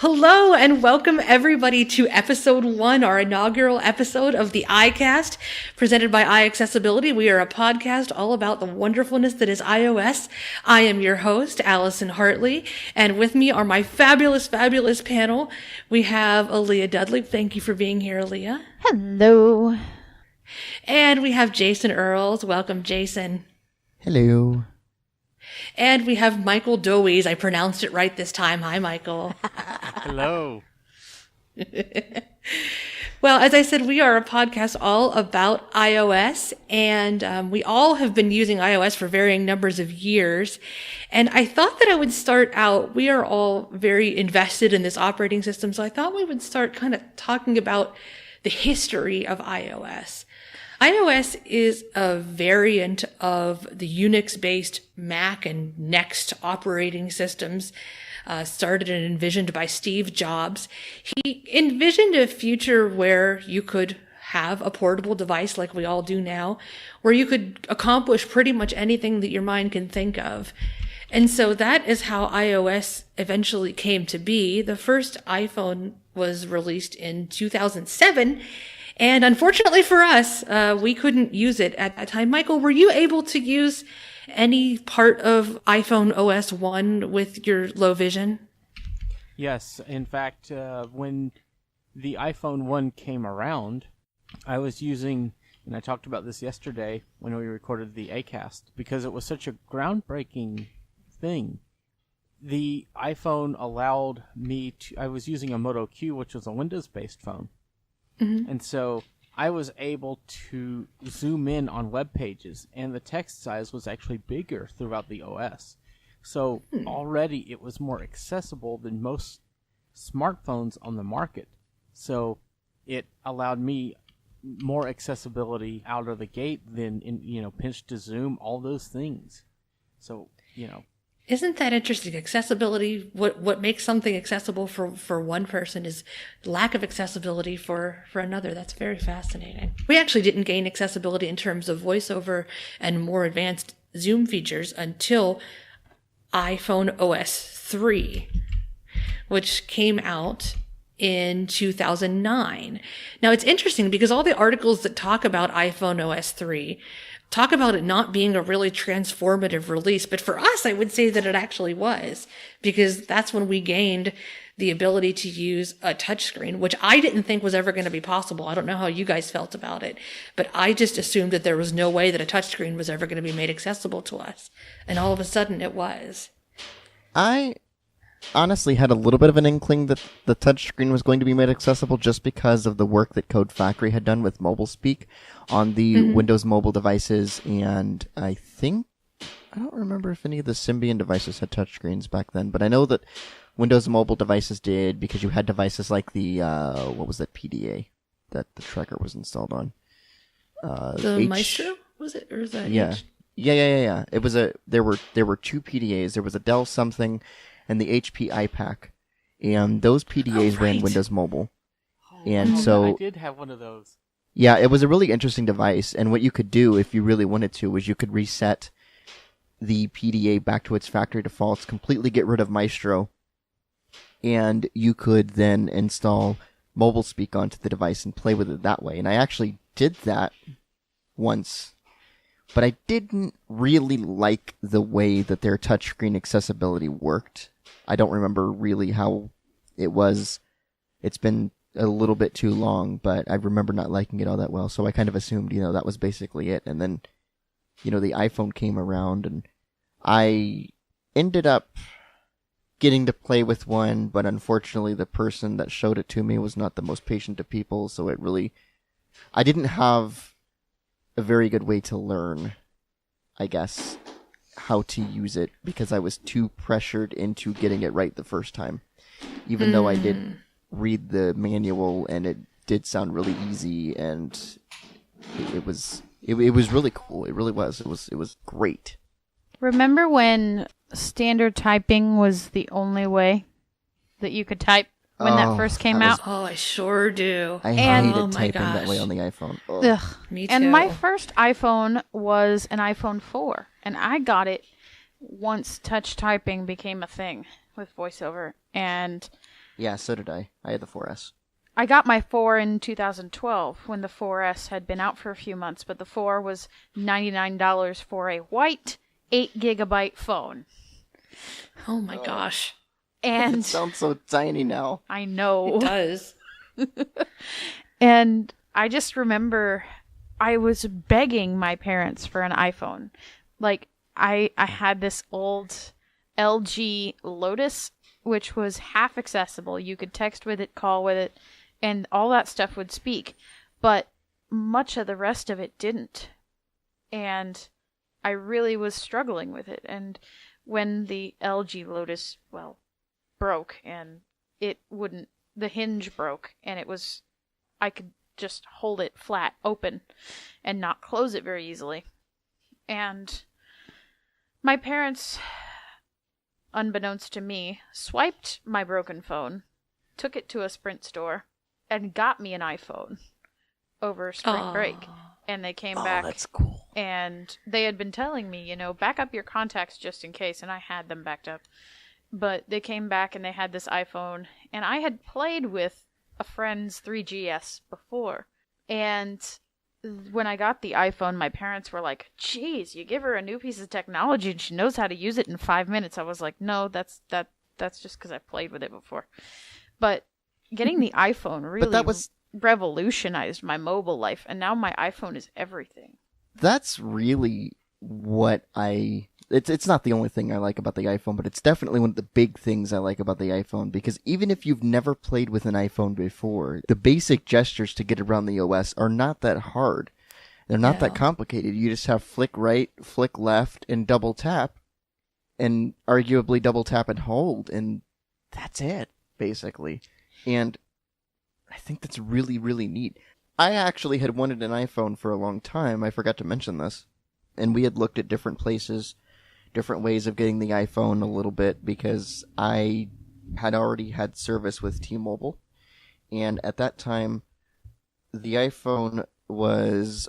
Hello and welcome everybody to episode 1, our inaugural episode of the iCast, presented by iAccessibility. We are a podcast all about the wonderfulness that is iOS. I am your host, Allison Hartley, and with me are my fabulous panel. We have Aaliyah Dudley. Thank you for being here, Aaliyah. Hello. And we have Jason Earls. Welcome, Jason. Hello. And we have Michael Dowies. I pronounced it right this time. Hi, Michael. Hello. Well, as I said, we are a podcast all about iOS, and we all have been using iOS for varying numbers of years. And I thought that I would start out, we are all very invested in this operating system, so I thought we would start kind of talking about the history of iOS. iOS is a variant of the Unix-based Mac and Next operating systems, started and envisioned by Steve Jobs. He envisioned a future where you could have a portable device like we all do now, where you could accomplish pretty much anything that your mind can think of. And so that is how iOS eventually came to be. The first iPhone was released in 2007. And unfortunately for us, we couldn't use it at that time. Michael, were you able to use any part of iPhone OS 1 with your low vision? Yes, in fact, when the iPhone 1 came around, I was using, and I talked about this yesterday when we recorded the iCast, because it was such a groundbreaking thing. The iPhone allowed me to, I was using a Moto Q, which was a Windows-based phone. Mm-hmm. And so I was able to zoom in on web pages, and the text size was actually bigger throughout the OS. So already it was more accessible than most smartphones on the market. So it allowed me more accessibility out of the gate than, pinch to zoom, all those things. So, Isn't that interesting? Accessibility, what makes something accessible for one person is lack of accessibility for another. That's very fascinating. We actually didn't gain accessibility in terms of voiceover and more advanced zoom features until iPhone OS 3, which came out in 2009. Now, it's interesting because all the articles that talk about iPhone OS 3 talk about it not being a really transformative release, but for us, I would say that it actually was, because that's when we gained the ability to use a touchscreen, which I didn't think was ever going to be possible. I don't know how you guys felt about it, but I just assumed that there was no way that a touchscreen was ever going to be made accessible to us. And all of a sudden it was. I honestly had a little bit of an inkling that the touchscreen was going to be made accessible just because of the work that Code Factory had done with MobileSpeak on the Windows mobile devices, and I don't remember if any of the Symbian devices had touchscreens back then, but I know that Windows mobile devices did, because you had devices like the, what was that PDA that the tracker was installed on? The Maestro, was it? Or is that Yeah. H? Yeah. It was there were two PDAs. There was a Dell something and the HP iPac, and those PDAs ran Windows Mobile. And so I did have one of those. Yeah, it was a really interesting device, and what you could do if you really wanted to was you could reset the PDA back to its factory defaults, completely get rid of Maestro, and you could then install MobileSpeak onto the device and play with it that way. And I actually did that once, but I didn't really like the way that their touchscreen accessibility worked. I don't remember really how it was. It's been a little bit too long, but I remember not liking it all that well, so I kind of assumed, that was basically it. And then, the iPhone came around, and I ended up getting to play with one, but unfortunately the person that showed it to me was not the most patient of people, so I didn't have a very good way to learn, I guess, how to use it, because I was too pressured into getting it right the first time. Even though I did read the manual, and it did sound really easy, and it was really cool. It really was. It was great. Remember when standard typing was the only way that you could type when that first came out? Oh, I sure do. I hated typing that way on the iPhone. Ugh. Me too. And my first iPhone was an iPhone 4, and I got it once touch typing became a thing with VoiceOver. And Yeah, so did I. I had the 4S. I got my 4 in 2012 when the 4S had been out for a few months, but the 4 was $99 for a white 8 GB phone. Oh my gosh. And It sounds so tiny now. I know. It does. And I just remember I was begging my parents for an iPhone. Like, I had this old LG Lotus, which was half accessible. You could text with it, call with it, and all that stuff would speak. But much of the rest of it didn't. And I really was struggling with it. And when the LG Lotus, broke and it wouldn't, the hinge broke and I could just hold it flat open and not close it very easily. And my parents, unbeknownst to me, swiped my broken phone, took it to a Sprint store, and got me an iPhone over spring break. And they came back. That's cool. And they had been telling me, back up your contacts just in case, and I had them backed up. But they came back and they had this iPhone, and I had played with a friend's 3GS before. And when I got the iPhone, my parents were like, "Geez, you give her a new piece of technology and she knows how to use it in 5 minutes." I was like, "No, that's just because I played with it before." But getting the iPhone really revolutionized my mobile life, and now my iPhone is everything. That's really what it's not the only thing I like about the iPhone, but it's definitely one of the big things I like about the iPhone, because even if you've never played with an iPhone before, the basic gestures to get around the OS are not that hard. They're not that complicated. You just have flick right, flick left, and double tap, and arguably double tap and hold, and that's it, basically. And I think that's really, really neat. I actually had wanted an iPhone for a long time. I forgot to mention this. And we had looked at different places, different ways of getting the iPhone a little bit, because I had already had service with T-Mobile. And at that time, the iPhone was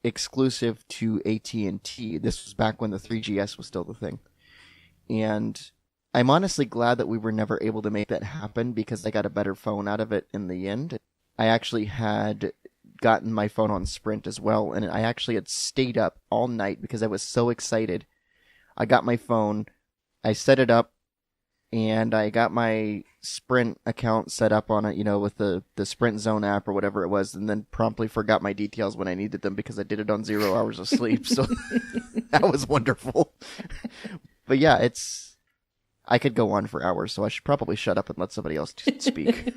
exclusive to AT&T. This was back when the 3GS was still the thing. And I'm honestly glad that we were never able to make that happen, because I got a better phone out of it in the end. I actually had gotten my phone on Sprint as well, and I actually had stayed up all night because I was so excited. I got my phone, I set it up, and I got my Sprint account set up on it, with the Sprint Zone app or whatever it was, and then promptly forgot my details when I needed them because I did it on 0 hours of sleep, so that was wonderful. But yeah, I could go on for hours, so I should probably shut up and let somebody else speak.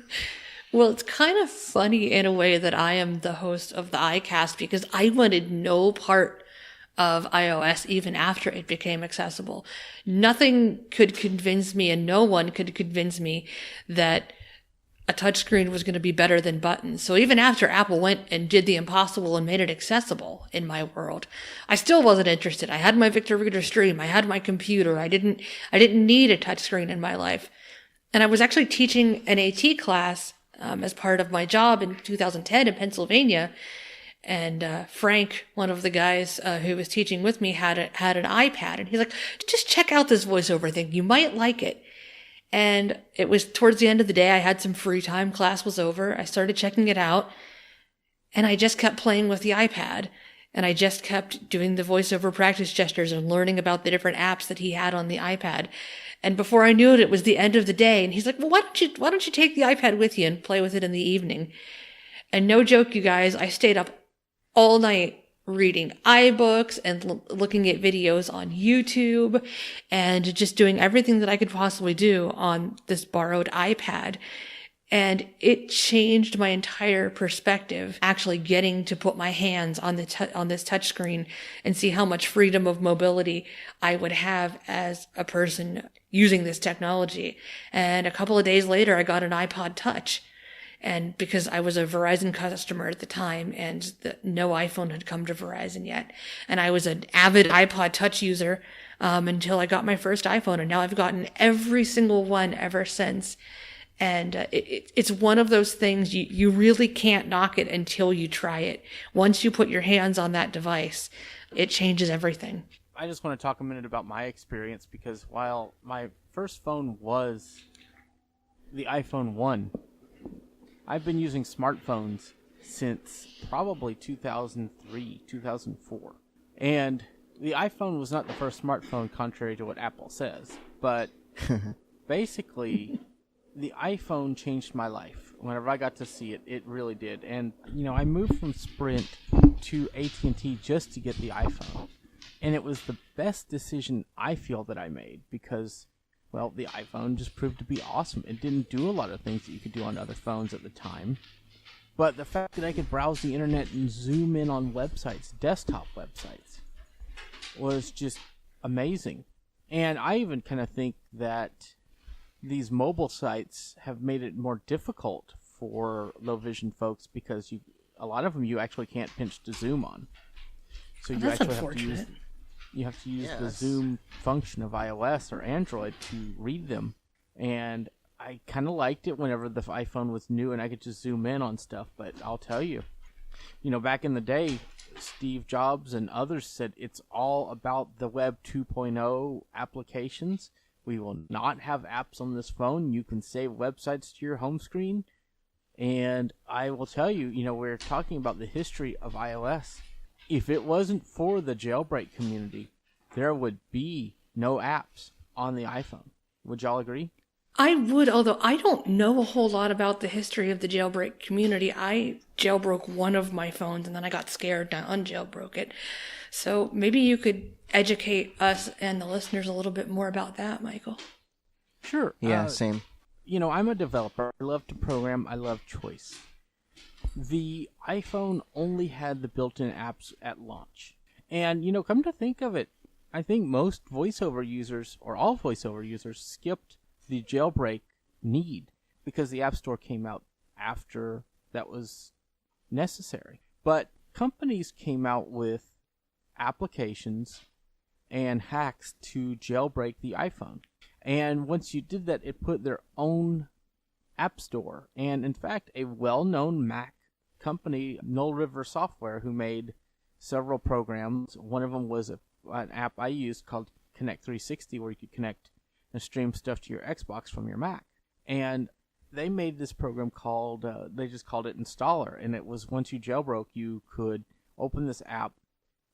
Well, it's kind of funny in a way that I am the host of the iCast, because I wanted no part of iOS even after it became accessible. Nothing could convince me, and no one could convince me that a touchscreen was going to be better than buttons. So even after Apple went and did the impossible and made it accessible in my world, I still wasn't interested. I had my Victor Reader Stream. I had my computer. I didn't need a touchscreen in my life. And I was actually teaching an AT class as part of my job in 2010 in Pennsylvania. And Frank, one of the guys who was teaching with me, had an iPad. And he's like, "Just check out this voiceover thing. You might like it." And it was towards the end of the day. I had some free time. Class was over. I started checking it out. And I just kept playing with the iPad. And I just kept doing the voiceover practice gestures and learning about the different apps that he had on the iPad. And before I knew it, it was the end of the day. And he's like, "Well, why don't you take the iPad with you and play with it in the evening?" And no joke, you guys, I stayed up all night reading iBooks and looking at videos on YouTube and just doing everything that I could possibly do on this borrowed iPad. And it changed my entire perspective, actually getting to put my hands on on this touchscreen and see how much freedom of mobility I would have as a person using this technology. And a couple of days later, I got an iPod Touch. And because I was a Verizon customer at the time, and no iPhone had come to Verizon yet. And I was an avid iPod Touch user until I got my first iPhone. And now I've gotten every single one ever since. And it's one of those things, you really can't knock it until you try it. Once you put your hands on that device, it changes everything. I just want to talk a minute about my experience, because while my first phone was the iPhone 1. I've been using smartphones since probably 2003, 2004. And the iPhone was not the first smartphone, contrary to what Apple says. But basically, the iPhone changed my life. Whenever I got to see it, it really did. And, I moved from Sprint to AT&T just to get the iPhone. And it was the best decision I feel that I made because, well, the iPhone just proved to be awesome. It didn't do a lot of things that you could do on other phones at the time. But the fact that I could browse the internet and zoom in on websites, desktop websites, was just amazing. And I even kind of think that these mobile sites have made it more difficult for low vision folks because a lot of them you actually can't pinch to zoom on. So you that's actually unfortunate. You have to use the Yes. zoom function of iOS or Android to read them. And I kind of liked it whenever the iPhone was new and I could just zoom in on stuff. But I'll tell you, back in the day, Steve Jobs and others said it's all about the Web 2.0 applications. We will not have apps on this phone. You can save websites to your home screen. And I will tell you, we're talking about the history of iOS. If it wasn't for the jailbreak community, there would be no apps on the iPhone. Would y'all agree? I would, although I don't know a whole lot about the history of the jailbreak community. I jailbroke one of my phones and then I got scared and I unjailbroke it. So maybe you could educate us and the listeners a little bit more about that, Michael. Sure. Yeah, same. I'm a developer. I love to program. I love choice. The iPhone only had the built-in apps at launch. And, come to think of it, I think most voiceover users, or all voiceover users, skipped the jailbreak need because the App Store came out after that was necessary. But companies came out with applications and hacks to jailbreak the iPhone. And once you did that, it put their own App Store. And in fact, a well-known Mac company, Null River Software, who made several programs. One of them was an app I used called Connect 360, where you could connect and stream stuff to your Xbox from your Mac. And they made this program called, they just called it Installer. And it was once you jailbroke, you could open this app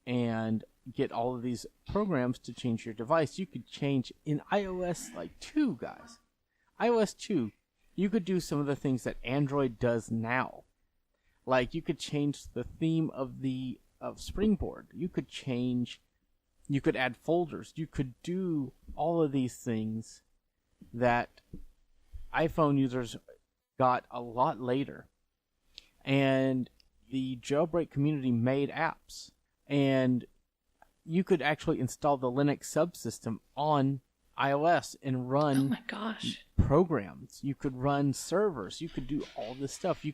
and get all of these programs to change your device. You could change in iOS 2, guys. iOS 2, you could do some of the things that Android does now. Like you could change the theme of Springboard. You could add folders. You could do all of these things that iPhone users got a lot later. And the jailbreak community made apps. And you could actually install the Linux subsystem on iOS and run Oh my gosh. programs. You could run servers. You could do all this stuff.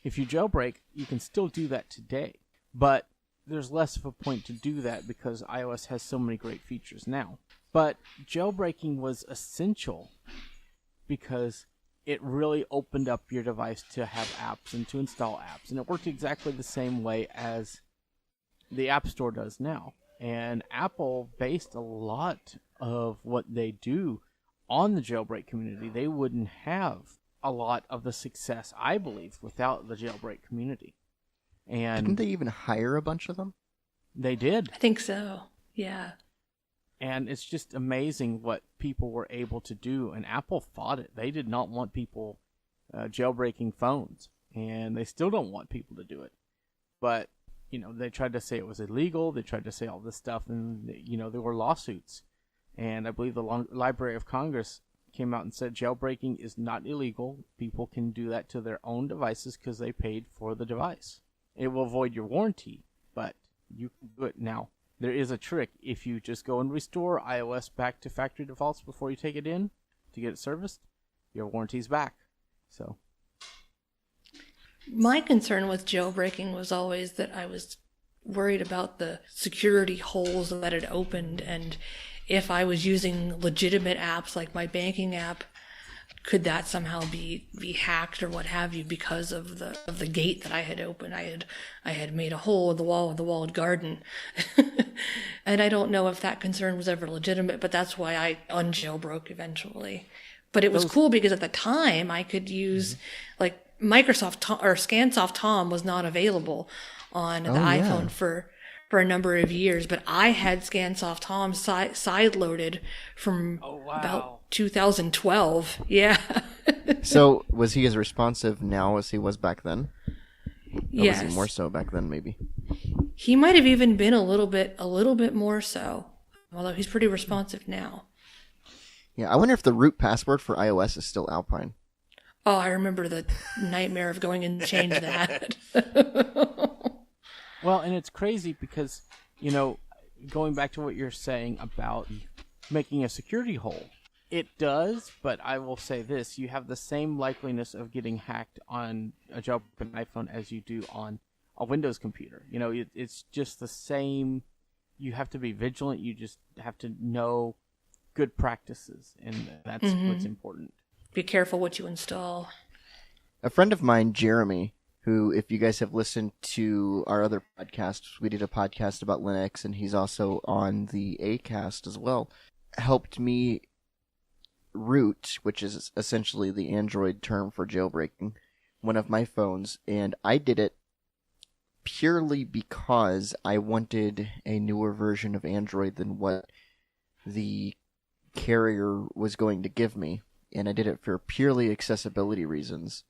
If you jailbreak, you can still do that today. But there's less of a point to do that because iOS has so many great features now. But jailbreaking was essential because it really opened up your device to have apps and to install apps. And it worked exactly the same way as the App Store does now. And Apple based a lot of what they do on the jailbreak community. They wouldn't have a lot of the success, I believe, without the jailbreak community. And Didn't they even hire a bunch of them? they did. I think so. Yeah. And it's just amazing what people were able to do. And Apple fought it. They did not want people jailbreaking phones. And they still don't want people to do it. But, they tried to say it was illegal. They tried to say all this stuff. And, there were lawsuits. And I believe the Library of Congress came out and said jailbreaking is not illegal. People can do that to their own devices because they paid for the device. It will void your warranty, but you can do it now. There is a trick. If you just go and restore iOS back to factory defaults before you take it in to get it serviced, your warranty's back. So My concern with jailbreaking was always that I was worried about the security holes that it opened, and if I was using legitimate apps like my banking app, could that somehow be hacked or what have you because of the gate that I had opened? I had made a hole in the wall of the walled garden. And I don't know if that concern was ever legitimate, but that's why I unjailbroke eventually. But it was cool because at the time I could use like Microsoft or ScanSoft Tom was not available on the iPhone for a number of years, but I had ScanSoft Tom side loaded from about 2012. Yeah. So was he as responsive now as he was back then? Or Yes. was he more so back then, maybe? He might have even been a little bit more so, although he's pretty responsive now. Yeah, I wonder if the root password for iOS is still Alpine. Oh, I remember the nightmare of going in to change that. Well, and it's crazy because, going back to what you're saying about making a security hole, it does, but I will say this, you have the same likeliness of getting hacked on a jailbroken iPhone as you do on a Windows computer. It's just the same. You have to be vigilant. You just have to know good practices, and that's what's important. Be careful what you install. A friend of mine, Jeremy, who, if you guys have listened to our other podcasts, we did a podcast about Linux, and he's also on the iCast as well, helped me root, which is essentially the Android term for jailbreaking, one of my phones, and I did it purely because I wanted a newer version of Android than what the carrier was going to give me, and I did it for purely accessibility reasons.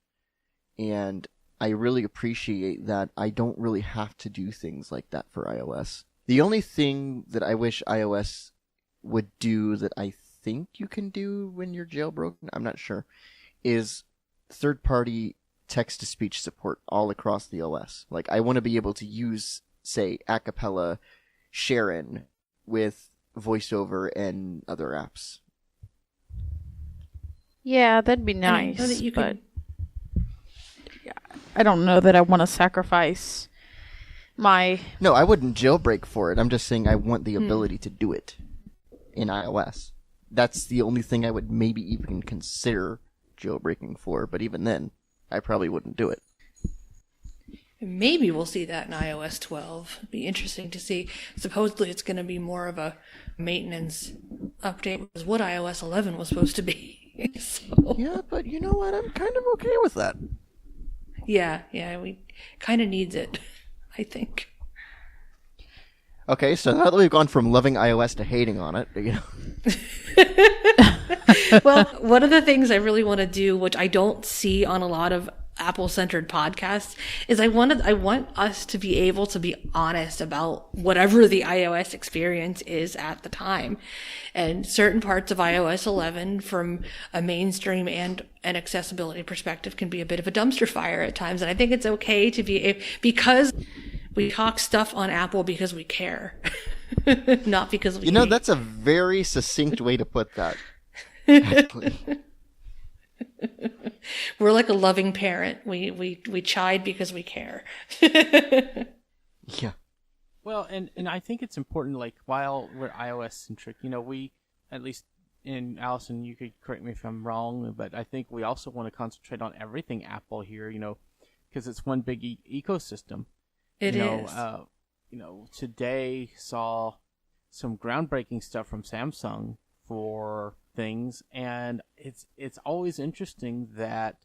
And I really appreciate that I don't really have to do things like that for iOS. The only thing that I wish iOS would do that I think you can do when you're jailbroken, I'm not sure, is third-party text-to-speech support all across the OS. Like, I want to be able to use, say, Acapella Sharon with VoiceOver and other apps. Yeah, that'd be And I know nice, that you but could- I don't know that I want to sacrifice my... No, I wouldn't jailbreak for it. I'm just saying I want the ability to do it in iOS. That's the only thing I would maybe even consider jailbreaking for, but even then, I probably wouldn't do it. Maybe we'll see that in iOS 12. It'd be interesting to see. Supposedly it's going to be more of a maintenance update, which is what iOS 11 was supposed to be. So, Yeah, but you know what? I'm kind of okay with that. yeah, we kind of needs it, I think. Okay, so now that we've gone from loving iOS to hating on it, Well, one of the things I really want to do, which I don't see on a lot of Apple-centered podcasts, is I want us to be able to be honest about whatever the iOS experience is at the time. And certain parts of iOS 11 from a mainstream and an accessibility perspective can be a bit of a dumpster fire at times. And I think it's okay to be, because we talk stuff on Apple because we care, not because we hate. that's a very succinct way to put that. Actually. We're like a loving parent. We chide because we care. Yeah. Well, and I think it's important, like, while we're iOS-centric, we, at least, and Allison, you could correct me if I'm wrong, but I think we also want to concentrate on everything Apple here, because it's one big ecosystem. It is. Today saw some groundbreaking stuff from Samsung for things, and it's always interesting that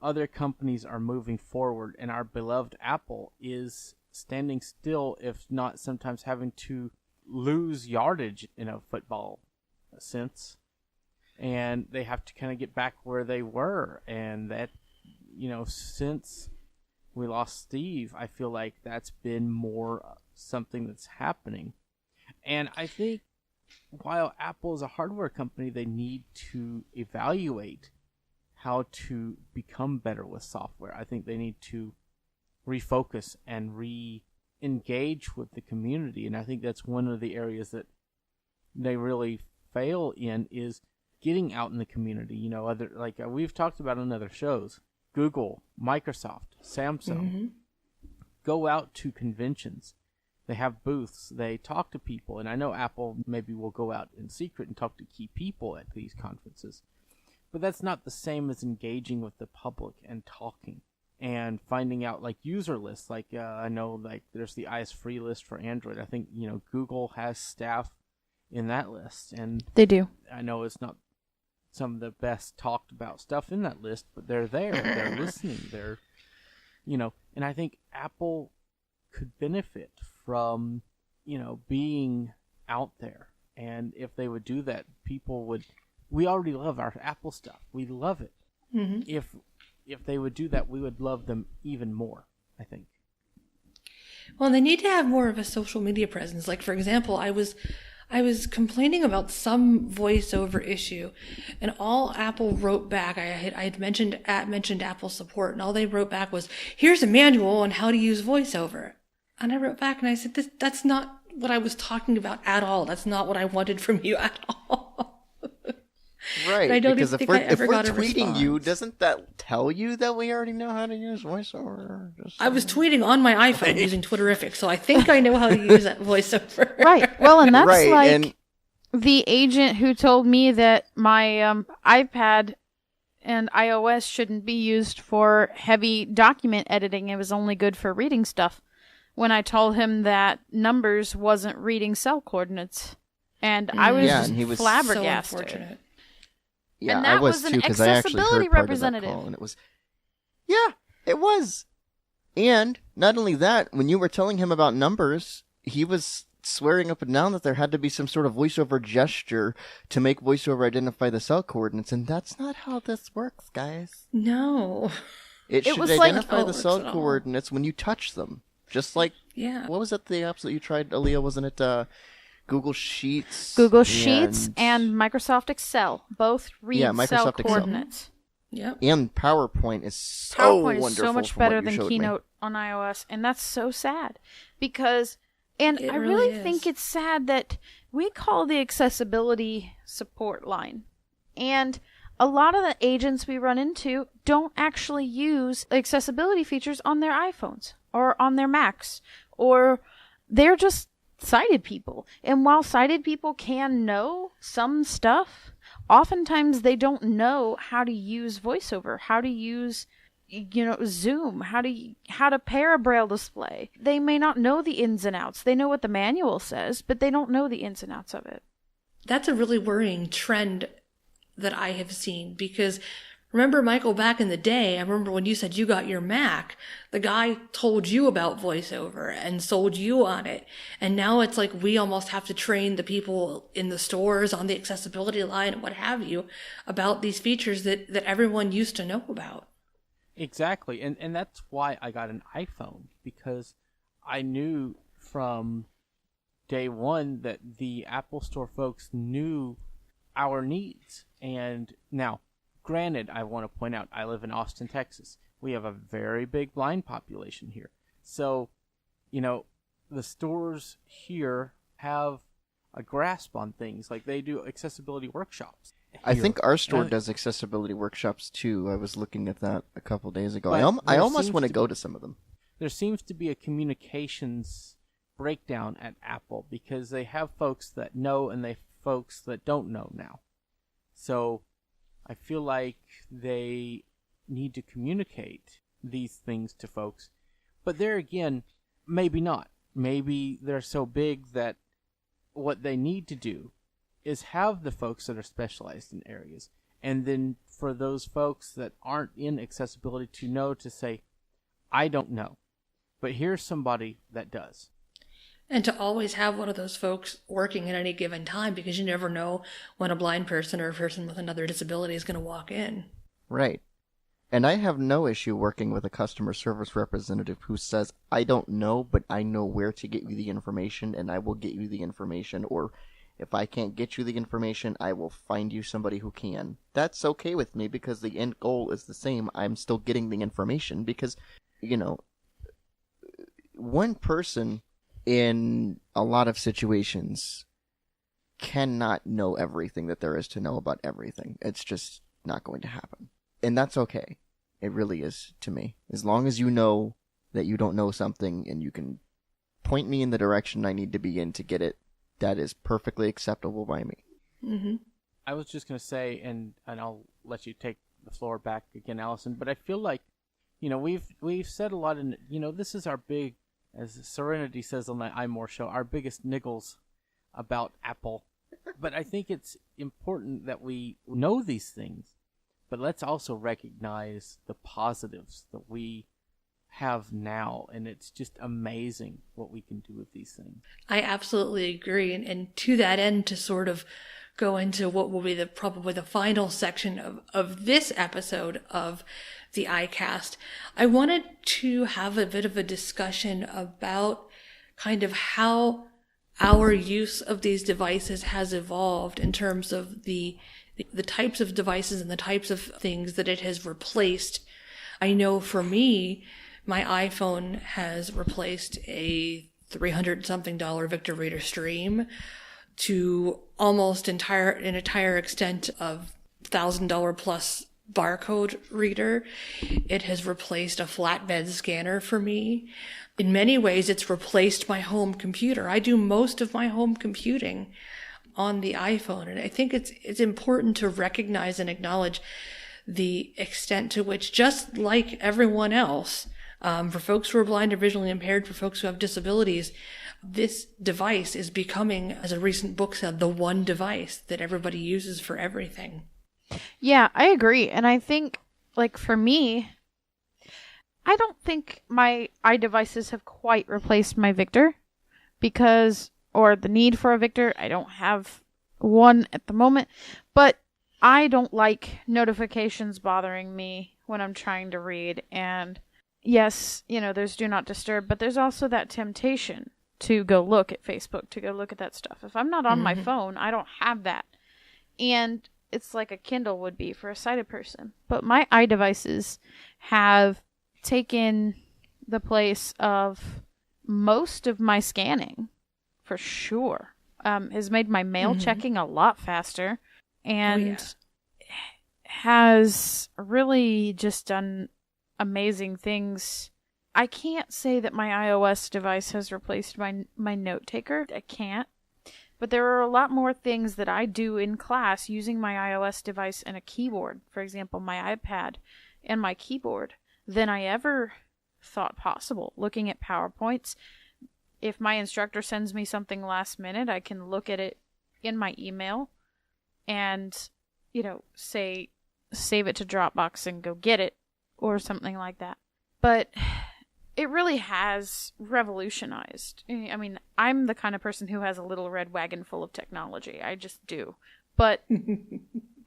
other companies are moving forward, and our beloved Apple is standing still, if not sometimes having to lose yardage in a football sense, and they have to kind of get back where they were. And that, since we lost Steve, I feel like that's been more something that's happening. And I think while Apple is a hardware company, they need to evaluate how to become better with software. I think they need to refocus and re-engage with the community. And I think that's one of the areas that they really fail in, is getting out in the community. We've talked about on other shows, Google, Microsoft, Samsung, go out to conventions. They have booths. They talk to people. And I know Apple maybe will go out in secret and talk to key people at these conferences. But that's not the same as engaging with the public and talking and finding out, like, user lists. Like, I know, like, there's the IS free list for Android. I think, Google has staff in that list. And They do. I know it's not some of the best talked about stuff in that list, but they're there, they're listening, they're, and I think Apple could benefit from, being out there. And if they would do that, people would, we already love our Apple stuff. We love it. Mm-hmm. If they would do that, we would love them even more, I think. Well, they need to have more of a social media presence. Like, for example, I was complaining about some voiceover issue, and all Apple wrote back, I had mentioned Apple support, and all they wrote back was, "Here's a manual on how to use voiceover." And I wrote back and I said, "That's not what I was talking about at all. That's not what I wanted from you at all." Right, I don't because even if think I we're ever got a tweeting you, response. doesn't that tell you that we already know how to use voiceover? I was tweeting on my iPhone using Twitterific, so I think I know how to use that voiceover. Right. Well, and that's Right, like and- the agent who told me that my iPad and iOS shouldn't be used for heavy document editing. It was only good for reading stuff. When I told him that Numbers wasn't reading cell coordinates. And I was Yeah, just and he was So flabbergasted. unfortunate. Yeah, And I that was was an too, because I actually accessibility heard part of that representative. call, and it was, yeah, it was. And not only that, when you were telling him about Numbers, he was swearing up and down that there had to be some sort of voiceover gesture to make voiceover identify the cell coordinates, and that's not how this works, guys. No. It should was like- identify Oh, the it's cell at all. coordinates when you touch them, just like Yeah. what was that the apps that you tried, Aaliyah? Wasn't it Google Sheets? Google Sheets and Microsoft Excel both read Yeah, Microsoft cell Excel. coordinates. Yep. and PowerPoint is so PowerPoint is wonderful. so much from better what you than showed me. Keynote on iOS, and that's so sad because, and It I really really think is. it's sad that we call the accessibility support line, and a lot of the agents we run into don't actually use accessibility features on their iPhones or on their Macs, or they're just sighted people. And while sighted people can know some stuff, oftentimes they don't know how to use VoiceOver, how to use, Zoom, how to pair a braille display. They may not know the ins and outs. They know what the manual says, but they don't know the ins and outs of it. That's a really worrying trend that I have seen, because remember, Michael, back in the day, I remember when you said you got your Mac, the guy told you about VoiceOver and sold you on it. And now it's like we almost have to train the people in the stores on the accessibility line and what have you about these features that everyone used to know about. Exactly, and that's why I got an iPhone, because I knew from day one that the Apple Store folks knew our needs. And now, granted, I want to point out, I live in Austin, Texas. We have a very big blind population here. So, the stores here have a grasp on things. Like, they do accessibility workshops. I think our store And- does accessibility workshops too. I was looking at that a couple days ago. But I there almost seems want to to go be- to some of them. There seems to be a communications breakdown at Apple, because they have folks that know and they folks that don't know now. So I feel like they need to communicate these things to folks. But there again, maybe not. Maybe they're so big that what they need to do is have the folks that are specialized in areas. And then for those folks that aren't in accessibility to know to say, I don't know, but here's somebody that does. And to always have one of those folks working at any given time, because you never know when a blind person or a person with another disability is going to walk in. Right. And I have no issue working with a customer service representative who says, I don't know, but I know where to get you the information, and I will get you the information. Or if I can't get you the information, I will find you somebody who can. That's okay with me, because the end goal is the same. I'm still getting the information because, one person in a lot of situations cannot know everything that there is to know about everything. It's just not going to happen. And that's okay. It really is to me. As long as you know that you don't know something and you can point me in the direction I need to be in to get it, that is perfectly acceptable by me. Mm-hmm. I was just going to say, and I'll let you take the floor back again, Allison, but I feel like, we've said a lot, and, this is our big, as Serenity says on the iMore show, our biggest niggles about Apple But I think it's important that we know these things, but let's also recognize the positives that we have now, and it's just amazing what we can do with these things. I absolutely agree. And to that end, to sort of go into what will be probably the final section of this episode of the iCast, I wanted to have a bit of a discussion about kind of how our use of these devices has evolved in terms of the types of devices and the types of things that it has replaced. I know for me, my iPhone has replaced a $300-something Victor Reader Stream to almost an entire extent of $1,000 plus barcode reader. It has replaced a flatbed scanner for me. In many ways, it's replaced my home computer. I do most of my home computing on the iPhone, and I think it's important to recognize and acknowledge the extent to which, just like everyone else, for folks who are blind or visually impaired, for folks who have disabilities, this device is becoming, as a recent book said, the one device that everybody uses for everything. Yeah, I agree. And I think, like, for me, I don't think my iDevices have quite replaced my Victor or the need for a Victor. I don't have one at the moment, but I don't like notifications bothering me when I'm trying to read. And yes, there's Do Not Disturb, but there's also that temptation to go look at Facebook, to go look at that stuff. If I'm not on my phone, I don't have that. And it's like a Kindle would be for a sighted person. But my iDevices have taken the place of most of my scanning, for sure. Has made my mail checking a lot faster, and has really just done amazing things. I can't say that my iOS device has replaced my note taker. I can't. But there are a lot more things that I do in class using my iOS device and a keyboard, for example, my iPad and my keyboard, than I ever thought possible. Looking at PowerPoints, if my instructor sends me something last minute, I can look at it in my email and, say, save it to Dropbox and go get it or something like that. But it really has revolutionized. I mean, I'm the kind of person who has a little red wagon full of technology. I just do. But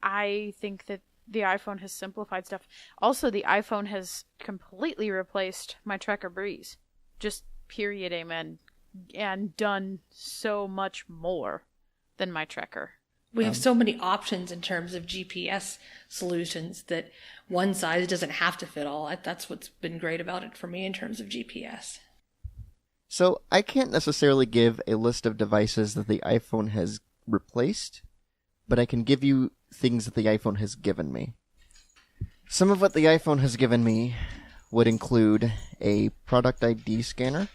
I think that the iPhone has simplified stuff. Also, the iPhone has completely replaced my Trekker Breeze. Just period, amen. And done so much more than my Trekker. We have so many options in terms of GPS solutions that one size doesn't have to fit all. That's what's been great about it for me in terms of GPS. So I can't necessarily give a list of devices that the iPhone has replaced, but I can give you things that the iPhone has given me. Some of what the iPhone has given me would include a product scanner,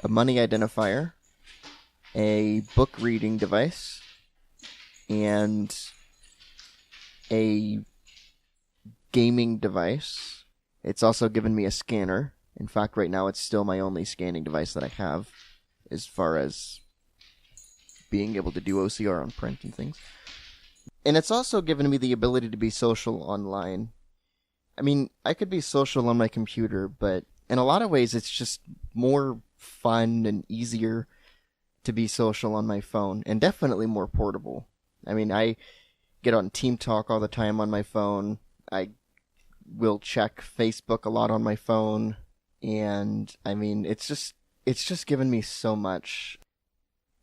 a money identifier, a book reading device, and a gaming device. It's also given me a scanner. In fact, right now it's still my only scanning device that I have as far as being able to do OCR on print and things. And it's also given me the ability to be social online. I mean, I could be social on my computer, but in a lot of ways it's just more fun and easier to be social on my phone, and definitely more portable. I mean, I get on Team Talk all the time on my phone. I will check Facebook a lot on my phone, and I mean, it's just given me so much.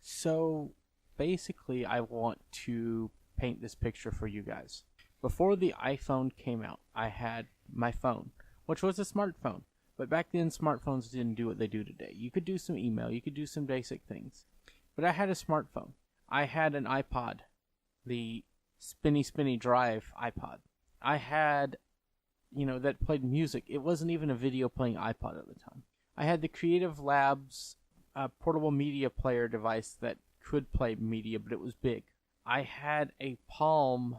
So basically, I want to paint this picture for you guys. Before the iPhone came out, I had my phone, which was a smartphone. But back then, smartphones didn't do what they do today. You could do some email, you could do some basic things. But I had a smartphone. I had an iPod, the spinny drive iPod. I had, that played music. It wasn't even a video playing iPod at the time. I had the Creative Labs portable media player device that could play media, but it was big. I had a Palm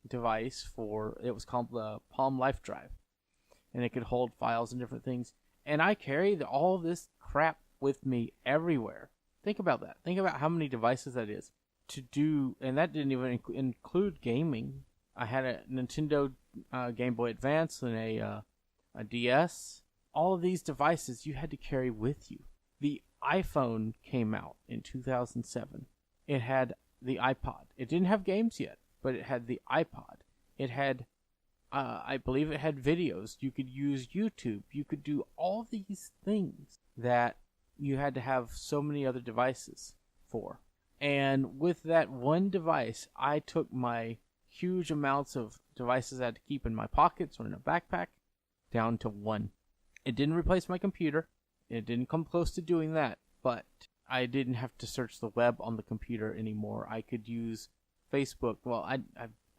device it was called the Palm Life Drive, and it could hold files and different things. And I carried all this crap with me everywhere. Think about that. Think about how many devices that is to do, and that didn't even include gaming. I had a Nintendo Game Boy Advance and a DS. All of these devices you had to carry with you. The iPhone came out in 2007. It had the iPod. It didn't have games yet, but it had the iPod. It had, I believe it had videos. You could use YouTube. You could do all these things that you had to have so many other devices for. And with that one device, I took my huge amounts of devices I had to keep in my pockets or in a backpack down to one. It didn't replace my computer. It didn't come close to doing that, but I didn't have to search the web on the computer anymore. I could use Facebook. Well, I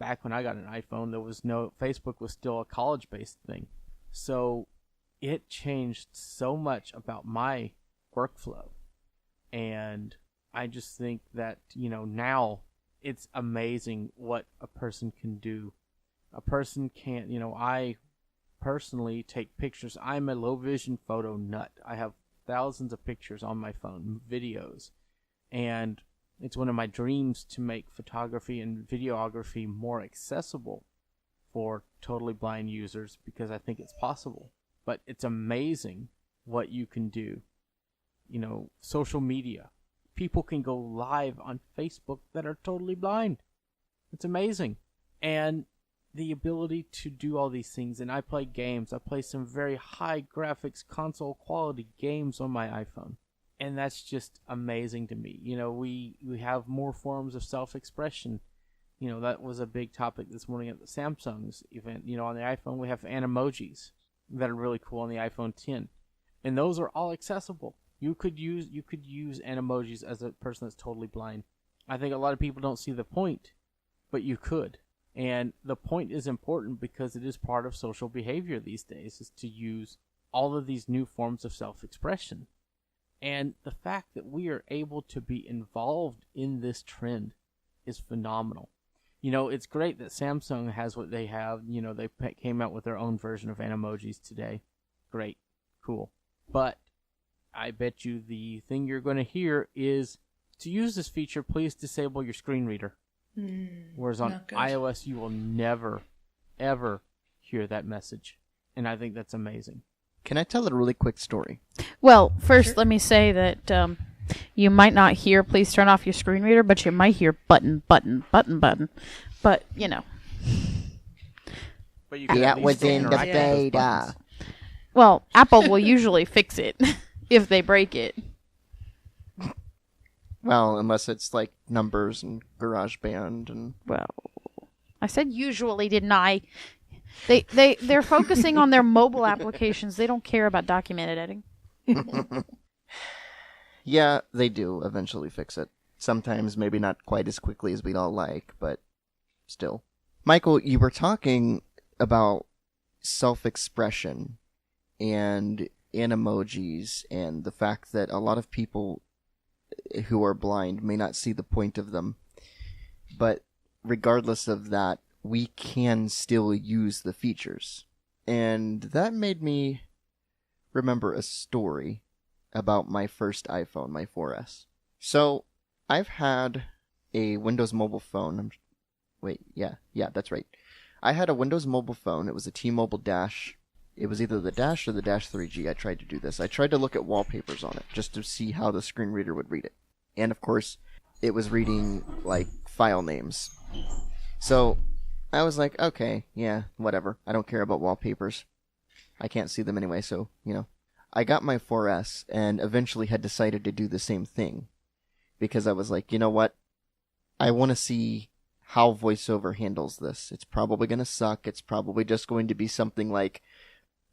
back when I got an iPhone, there was no Facebook was still a college-based thing. So it changed so much about my workflow. And I just think that, now it's amazing what a person can do. A person can't, I personally take pictures. I'm a low vision photo nut. I have thousands of pictures on my phone, videos, and it's one of my dreams to make photography and videography more accessible for totally blind users because I think it's possible. But it's amazing what you can do. Social media. People can go live on Facebook that are totally blind. It's amazing. And the ability to do all these things, and I play games. I play some very high graphics console quality games on my iPhone, and that's just amazing to me. We have more forms of self-expression. That was a big topic this morning at the Samsung's event. On the iPhone we have animojis that are really cool on the iPhone 10, and those are all accessible. You could use animojis as a person that's totally blind. I think a lot of people don't see the point, but you could. And the point is important because it is part of social behavior these days, is to use all of these new forms of self-expression. And the fact that we are able to be involved in this trend is phenomenal. It's great that Samsung has what they have. They came out with their own version of animojis today. Great. Cool. But I bet you the thing you're going to hear is, to use this feature, please disable your screen reader. Whereas on iOS, you will never, ever hear that message. And I think that's amazing. Can I tell a really quick story? Well, first, let me say that you might not hear "please turn off your screen reader," but you might hear "button, button, button, button." But, But you can That was in the beta. Well, Apple will usually fix it if they break it. Well, unless it's like numbers and GarageBand and... Well, I said usually, didn't I? They're focusing on their mobile applications. They don't care about document editing. Yeah, they do eventually fix it. Sometimes maybe not quite as quickly as we'd all like, but still. Michael, you were talking about self-expression and animojis and the fact that a lot of people who are blind may not see the point of them. But regardless of that, we can still use the features. And that made me remember a story about my first iPhone, my 4S. So, I've had a Windows mobile phone. Yeah, that's right. I had a Windows mobile phone. It was a T-Mobile Dash. It was either the Dash or the Dash 3G. I tried to do this. I tried to look at wallpapers on it just to see how the screen reader would read it. And of course, it was reading, like, file names. So, I was like, okay, yeah, whatever. I don't care about wallpapers. I can't see them anyway, so, I got my 4S and eventually had decided to do the same thing. Because I was like, you know what? I want to see how VoiceOver handles this. It's probably going to suck. It's probably just going to be something like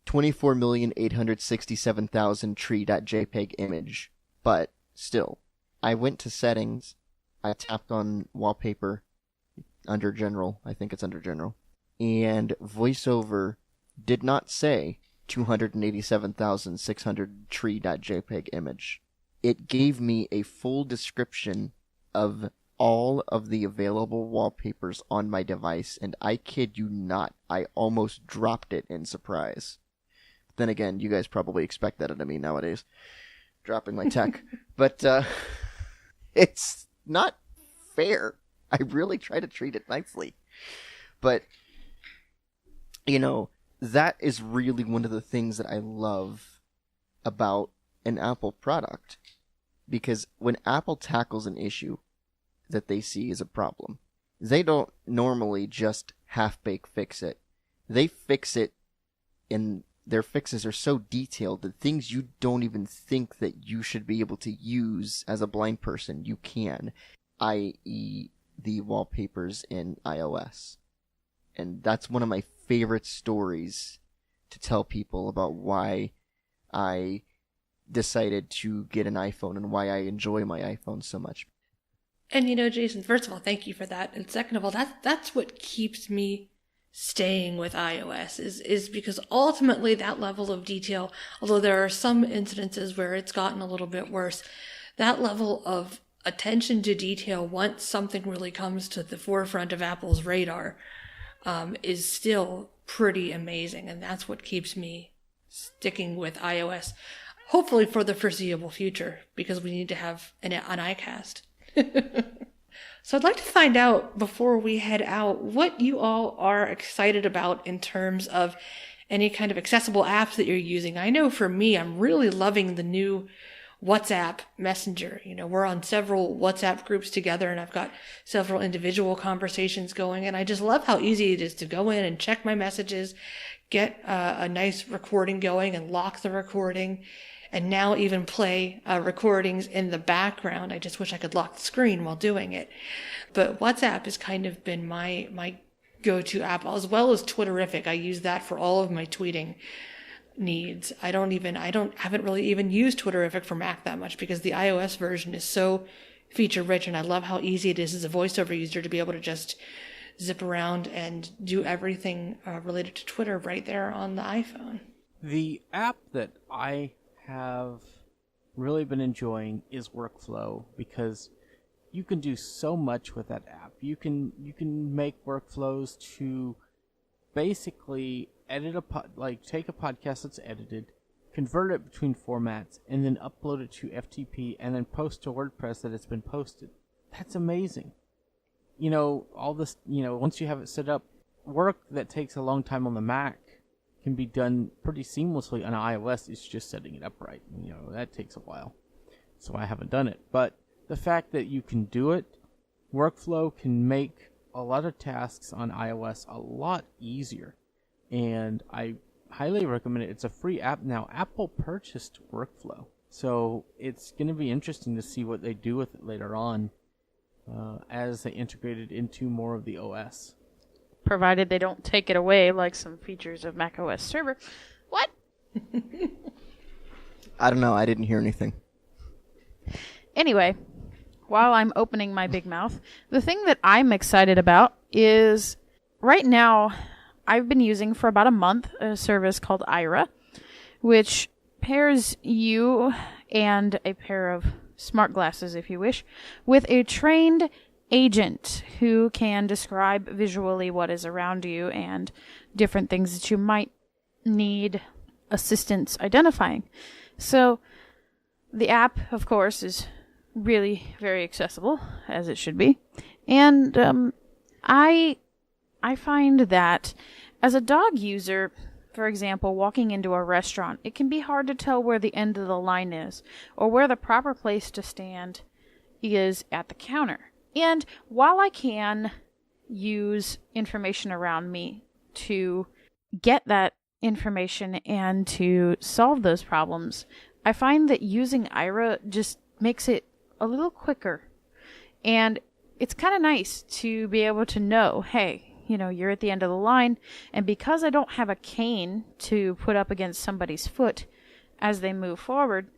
24,867,000 tree.jpg image. But still, I went to settings. I tapped on wallpaper under general. I think it's under general. And VoiceOver did not say 287,600 tree.jpg image. It gave me a full description of all of the available wallpapers on my device, and I kid you not, I almost dropped it in surprise. Then again, you guys probably expect that out of me nowadays, dropping my tech. But It's not fair. I really try to treat it nicely. But, that is really one of the things that I love about an Apple product. Because when Apple tackles an issue that they see as a problem, they don't normally just half-bake fix it. They fix it, and their fixes are so detailed that things you don't even think that you should be able to use as a blind person, you can, i.e. the wallpapers in iOS. And that's one of my favorite stories to tell people about why I decided to get an iPhone and why I enjoy my iPhone so much. And Jason, first of all, thank you for that. And second of all, that's what keeps me staying with iOS is because ultimately that level of detail, although there are some incidences where it's gotten a little bit worse, that level of attention to detail once something really comes to the forefront of Apple's radar is still pretty amazing. And that's what keeps me sticking with iOS, hopefully for the foreseeable future, because we need to have an iCast. So I'd like to find out, before we head out, what you all are excited about in terms of any kind of accessible apps that you're using. I know for me, I'm really loving the new WhatsApp Messenger. We're on several WhatsApp groups together, and I've got several individual conversations going, and I just love how easy it is to go in and check my messages, get a nice recording going and lock the recording, and now even play recordings in the background. I just wish I could lock the screen while doing it. But WhatsApp has kind of been my go-to app, as well as Twitterific. I use that for all of my tweeting needs. I haven't really even used Twitterific for Mac that much because the iOS version is so feature rich, and I love how easy it is as a voiceover user to be able to just zip around and do everything related to Twitter right there on the iPhone. The app that I have really been enjoying is Workflow, because you can do so much with that app. You can make workflows to basically edit take a podcast that's edited, convert it between formats, and then upload it to FTP, and then post to WordPress that it's been posted. That's amazing. All this, once you have it set up, work that takes a long time on the Mac can be done pretty seamlessly on iOS. It's just setting it up right. That takes a while. So I haven't done it. But the fact that you can do it, Workflow can make a lot of tasks on iOS a lot easier. And I highly recommend it. It's a free app now. Apple purchased Workflow. So it's going to be interesting to see what they do with it later on as they integrate it into more of the OS. Provided they don't take it away like some features of macOS Server. What? I don't know. I didn't hear anything. Anyway, while I'm opening my big mouth, the thing that I'm excited about is right now I've been using for about a month a service called Ira, which pairs you and a pair of smart glasses, if you wish, with a trained agent who can describe visually what is around you and different things that you might need assistance identifying. So the app, of course, is really very accessible, as it should be. And I find that as a dog user, for example, walking into a restaurant, it can be hard to tell where the end of the line is or where the proper place to stand is at the counter. And while I can use information around me to get that information and to solve those problems, I find that using Ira just makes it a little quicker. And it's kind of nice to be able to know, hey, you're at the end of the line. And because I don't have a cane to put up against somebody's foot as they move forward,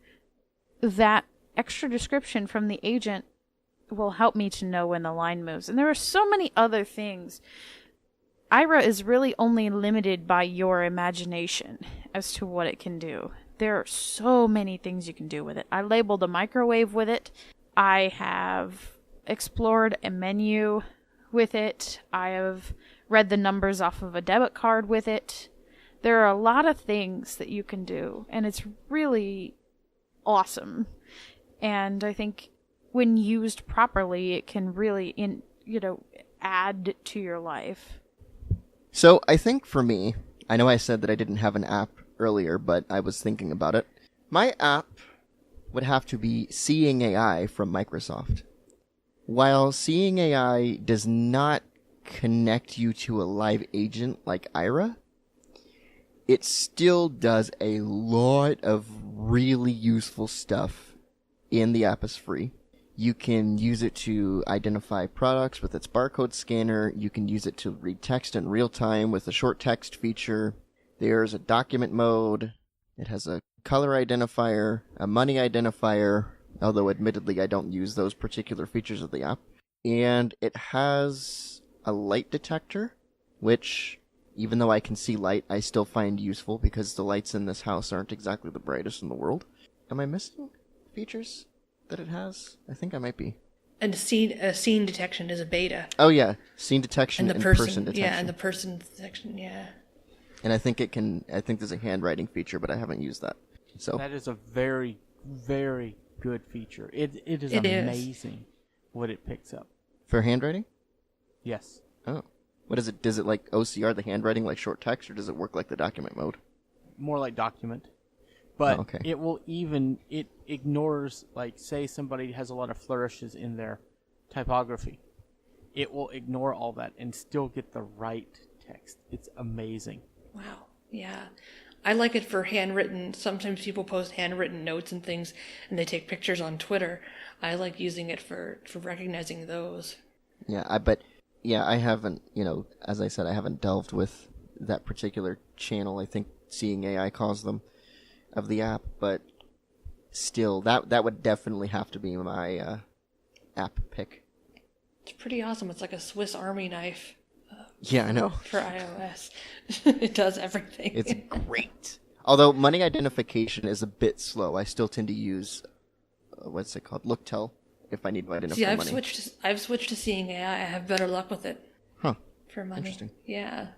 that extra description from the agent will help me to know when the line moves. And there are so many other things. Ira is really only limited by your imagination as to what it can do. There are so many things you can do with it. I labeled a microwave with it. I have explored a menu with it. I have read the numbers off of a debit card with it. There are a lot of things that you can do, and it's really awesome. And I think when used properly, it can really, add to your life. So I think for me, I know I said that I didn't have an app earlier, but I was thinking about it. My app would have to be Seeing AI from Microsoft. While Seeing AI does not connect you to a live agent like Ira, it still does a lot of really useful stuff, and the app is free. You can use it to identify products with its barcode scanner. You can use it to read text in real time with a short text feature. There's a document mode. It has a color identifier, a money identifier, although admittedly I don't use those particular features of the app. And it has a light detector, which, even though I can see light, I still find useful because the lights in this house aren't exactly the brightest in the world. Am I missing features that it has? I think I might be. And scene detection is a beta. Oh yeah, scene detection And and the person detection. Yeah, and the person detection, yeah. And I think there's a handwriting feature, but I haven't used that. So That is a very, very good feature. It is It is. amazing what it picks up. for handwriting? Yes. Oh. What is it? Does it like OCR the handwriting like short text, or does it work like the document mode? More like document. But Oh, okay. it ignores, like, say somebody has a lot of flourishes in their typography. It will ignore all that and still get the right text. It's amazing. Wow. Yeah. I like it for handwritten. Sometimes people post handwritten notes and things, and they take pictures on Twitter. I like using it for recognizing those. Yeah, I haven't, as I said, I haven't delved with that particular channel. I think Seeing AI calls them, of the app, but still, that would definitely have to be my app pick. It's pretty awesome. It's like a Swiss Army knife Yeah, I know. for iOS. It does everything. It's great. Although money identification is a bit slow, I still tend to use what's it called, Looktel, if I need to identify See, money. I've switched to Seeing AI. I have better luck with it Huh. for money. Interesting. Yeah.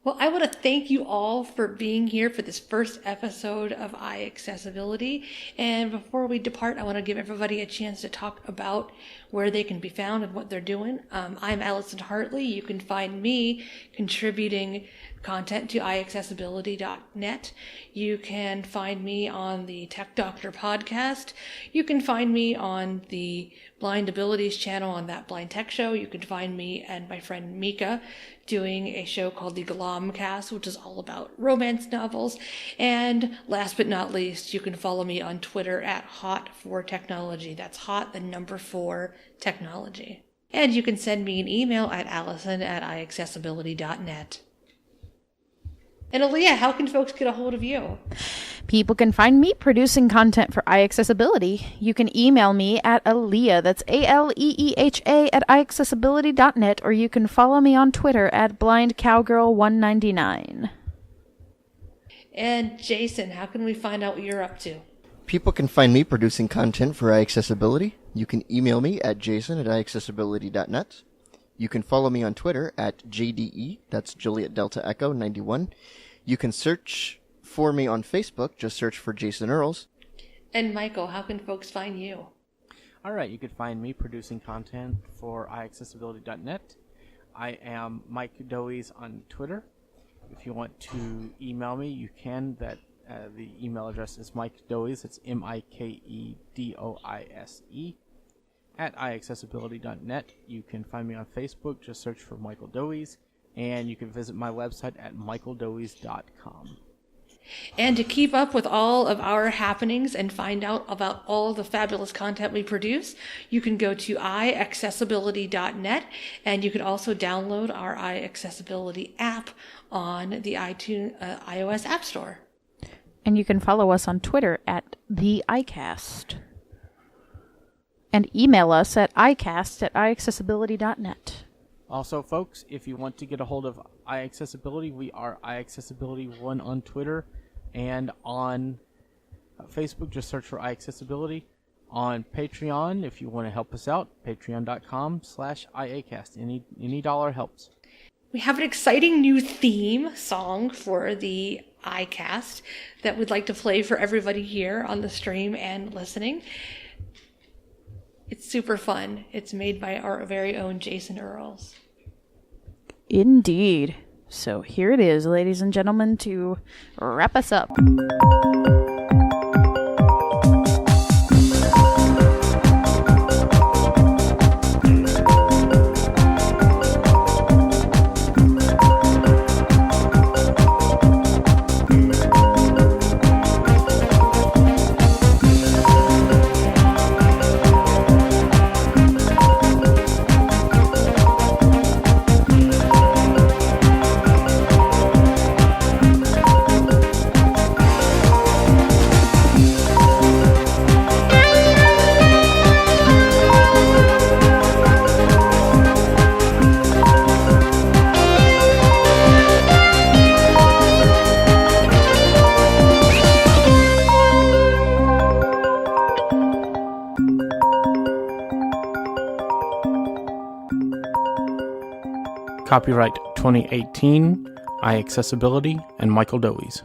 Well, I want to thank you all for being here for this first episode of iAccessibility. And before we depart, I want to give everybody a chance to talk about where they can be found and what they're doing. I'm Allison Hartley. You can find me contributing content to iAccessibility.net. You can find me on the Tech Doctor podcast. You can find me on the Blind Abilities channel on That Blind Tech Show. You can find me and my friend Mika doing a show called the Glamcast, which is all about romance novels. And last but not least, you can follow me on Twitter at Hot4Technology. That's hot, the number 4 technology. And you can send me an email at allison@iAccessibility.net. And Aaliyah, how can folks get a hold of you? People can find me producing content for iAccessibility. You can email me at Aleeha, that's ALEEHA @iAccessibility.net, or you can follow me on Twitter at BlindCowgirl199. And Jason, how can we find out what you're up to? People can find me producing content for iAccessibility. You can email me at jason@iAccessibility.net. You can follow me on Twitter at JDE, that's Juliet Delta Echo 91. You can search for me on Facebook, just search for Jason Earls. And Michael, how can folks find you? All right, you can find me producing content for iAccessibility.net. I am Mike Doise on Twitter. If you want to email me, you can. The email address is Mike Doise. It's MikeEDoise at iAccessibility.net. You can find me on Facebook. Just search for Michael Doise. And you can visit my website at michaeldoise.com. And to keep up with all of our happenings and find out about all the fabulous content we produce, you can go to iAccessibility.net, and you can also download our iAccessibility app on the iOS App Store. And you can follow us on Twitter at the iCast. And email us at iCast@iAccessibility.net. Also, folks, if you want to get a hold of iAccessibility, we are iAccessibility1 on Twitter, and on Facebook, just search for iAccessibility. On Patreon, if you want to help us out, patreon.com/iACast. Any dollar helps. We have an exciting new theme song for the iCast that we'd like to play for everybody here on the stream and listening. It's super fun. It's made by our very own Jason Earls. Indeed. So here it is, ladies and gentlemen, to wrap us up. Copyright 2018, iAccessibility, and Michael Dowies.